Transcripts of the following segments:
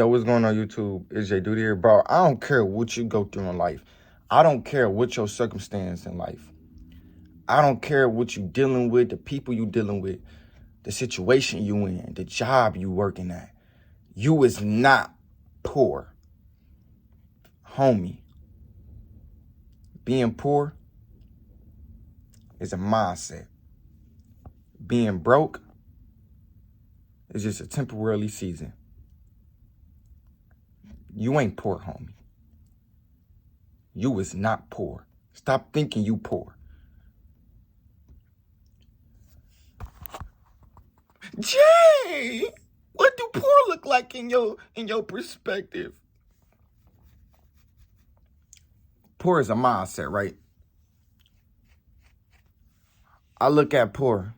Yo, what's going on YouTube? It's Jayyduty here. Bro, I don't care what you go through in life. I don't care what your circumstance in life. I don't care what you dealing with, the people you dealing with, the situation you in, the job you working at. You is not poor. Homie, being poor is a mindset. Being broke is just a temporary season. You ain't poor, homie. You is not poor. Stop thinking you poor. Jay, what do poor look like in your perspective? Poor is a mindset, right? I look at poor.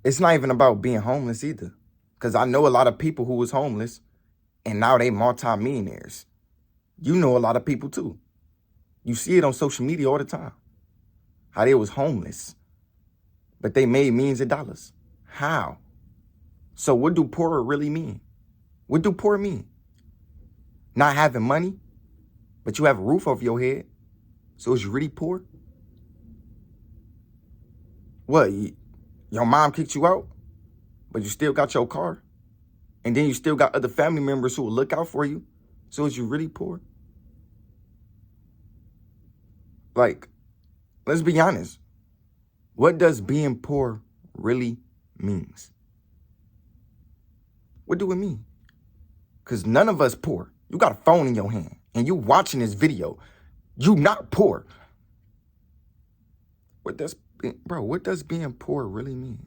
It's not even about being homeless either. Because I know a lot of people who was homeless and now they multi-millionaires. You know a lot of people too. You see it on social media all the time. How they was homeless, but they made millions of dollars. How? So what do poor really mean? What do poor mean? Not having money, but you have a roof over your head. So is you really poor? What? Your mom kicked you out, but you still got your car. And then you still got other family members who will look out for you. So is you really poor? Like, let's be honest. What does being poor really means? What do it mean? Because none of us poor. You got a phone in your hand and you watching this video. You not poor. What does being poor really mean?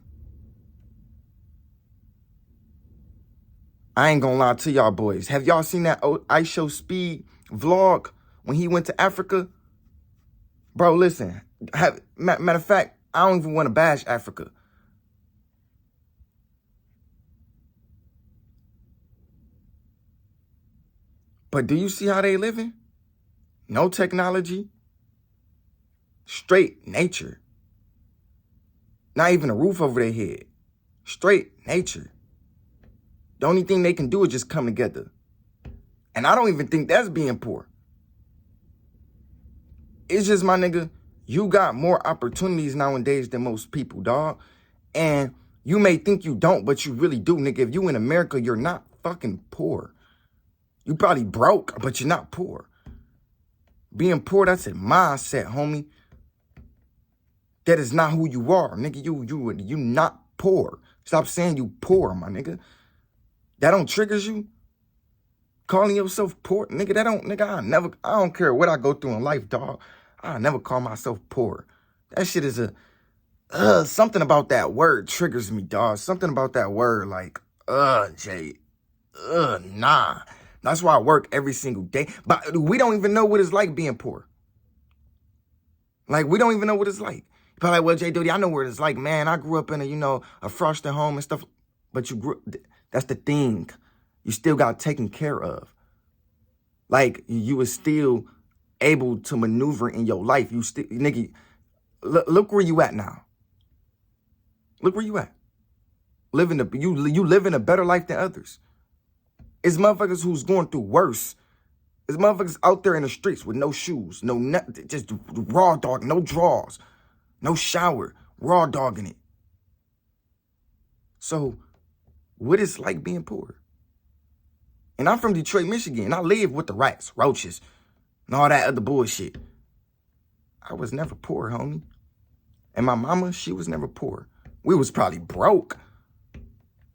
I ain't gonna lie to y'all boys. Have y'all seen that Ice Show Speed vlog when he went to Africa? Bro, listen. Matter of fact, I don't even want to bash Africa. But do you see how they living? No technology. Straight nature. Not even a roof over their head. Straight nature. The only thing they can do is just come together. And I don't even think that's being poor. It's just, my nigga, you got more opportunities nowadays than most people, dog. And you may think you don't, but you really do, nigga. If you in America, you're not fucking poor. You probably broke, but you're not poor. Being poor, that's a mindset, homie. That is not who you are, nigga. You not poor. Stop saying you poor, my nigga. That don't triggers you? Calling yourself poor? Nigga, I don't care what I go through in life, dog. I never call myself poor. That shit is something about that word triggers me, dog. Something about that word, like, Jay, nah. That's why I work every single day. But we don't even know what it's like being poor. Like, we don't even know what it's like. You're probably like, well, Jayyduty, I know what it's like, man. I grew up in a frosted home and stuff. But that's the thing. You still got taken care of. Like, you were still able to maneuver in your life. You still, nigga, look where you at now. Look where you at. You living a better life than others. It's motherfuckers who's going through worse. It's motherfuckers out there in the streets with no shoes, no nothing, just raw dog, no drawers, no shower, raw dogging it. So, what is like being poor? And I'm from Detroit, Michigan. I live with the rats, roaches, and all that other bullshit. I was never poor, homie. And my mama, she was never poor. We was probably broke.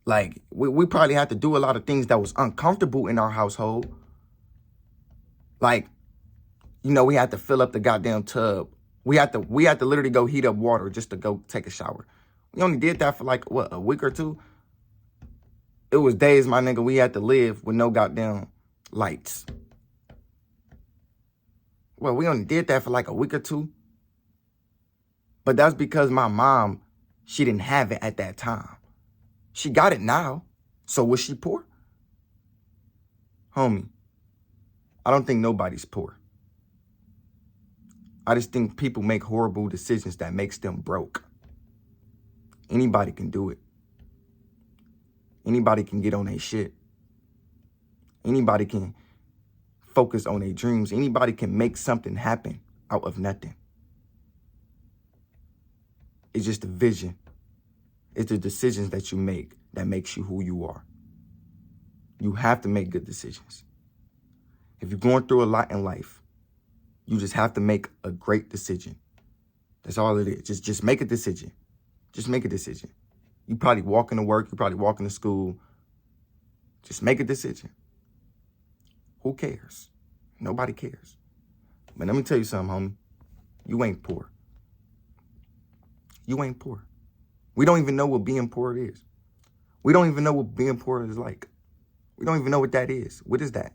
Like, we probably had to do a lot of things that was uncomfortable in our household. Like, we had to fill up the goddamn tub. We had to literally go heat up water just to go take a shower. We only did that for like, what, a week or two? It was days, my nigga, we had to live with no goddamn lights. Well, we only did that for like a week or two. But that's because my mom, she didn't have it at that time. She got it now. So was she poor? Homie, I don't think nobody's poor. I just think people make horrible decisions that makes them broke. Anybody can do it. Anybody can get on their shit. Anybody can focus on their dreams. Anybody can make something happen out of nothing. It's just a vision. It's the decisions that you make that makes you who you are. You have to make good decisions. If you're going through a lot in life, you just have to make a great decision. That's all it is. Just make a decision. Just make a decision. You probably walking to work. You probably walking to school. Just make a decision. Who cares? Nobody cares. But let me tell you something, homie. You ain't poor. You ain't poor. We don't even know what being poor is. We don't even know what being poor is like. We don't even know what that is. What is that?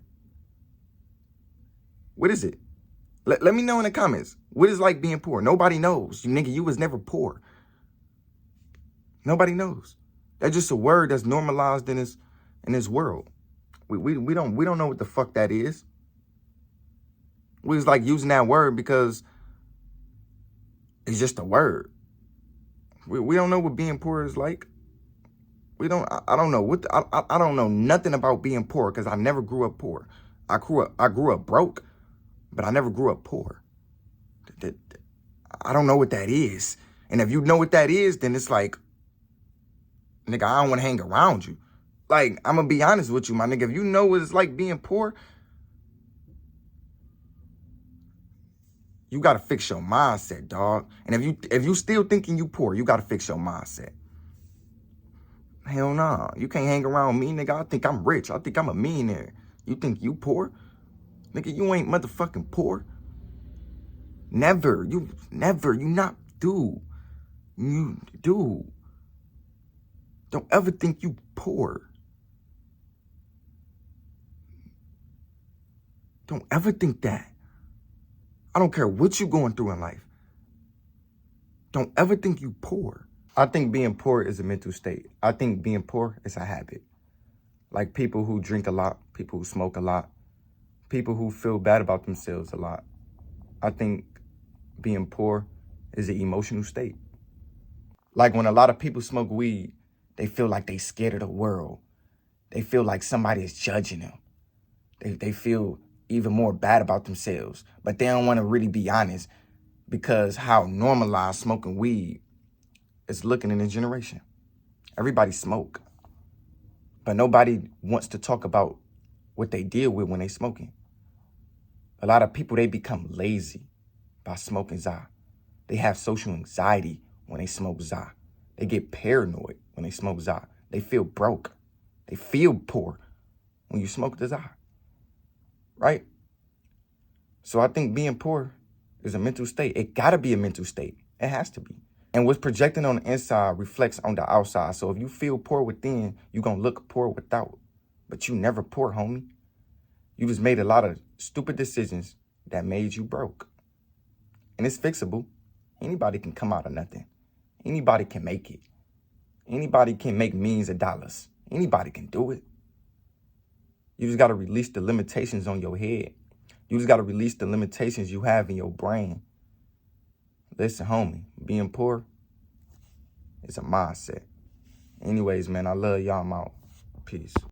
What is it? Let me know in the comments. What is like being poor? Nobody knows. You nigga, you was never poor. Nobody knows. That's just a word that's normalized in this world. We don't know what the fuck that is. We was like using that word because it's just a word. We don't know what being poor is like. I don't know I don't know nothing about being poor because I never grew up poor. I grew up broke, but I never grew up poor. I don't know what that is. And if you know what that is, then it's like, nigga, I don't want to hang around you. Like, I'm going to be honest with you, my nigga. If you know what it's like being poor, you got to fix your mindset, dog. And if you still thinking you poor, you got to fix your mindset. Hell no. You can't hang around me, nigga. I think I'm rich. I think I'm a millionaire. You think you poor? Nigga, you ain't motherfucking poor. Never. You not do. You do. Don't ever think you poor. Don't ever think that. I don't care what you're going through in life. Don't ever think you poor. I think being poor is a mental state. I think being poor is a habit. Like people who drink a lot, people who smoke a lot, people who feel bad about themselves a lot. I think being poor is an emotional state. Like when a lot of people smoke weed, they feel like they scared of the world. They feel like somebody is judging them. They feel even more bad about themselves, but they don't want to really be honest because how normalized smoking weed is looking in this generation. Everybody smoke, but nobody wants to talk about what they deal with when they smoking. A lot of people, they become lazy by smoking za. They have social anxiety when they smoke za. They get paranoid when they smoke za. They feel broke. They feel poor when you smoke the za. Right? So I think being poor is a mental state. It gotta be a mental state. It has to be. And what's projecting on the inside reflects on the outside. So if you feel poor within, you're gonna look poor without. But you never poor, homie. You just made a lot of stupid decisions that made you broke. And it's fixable. Anybody can come out of nothing. Anybody can make it. Anybody can make millions of dollars. Anybody can do it. You just gotta release the limitations on your head. You just gotta release the limitations you have in your brain. Listen, homie, being poor is a mindset. Anyways, man, I love y'all. I'm out. Peace.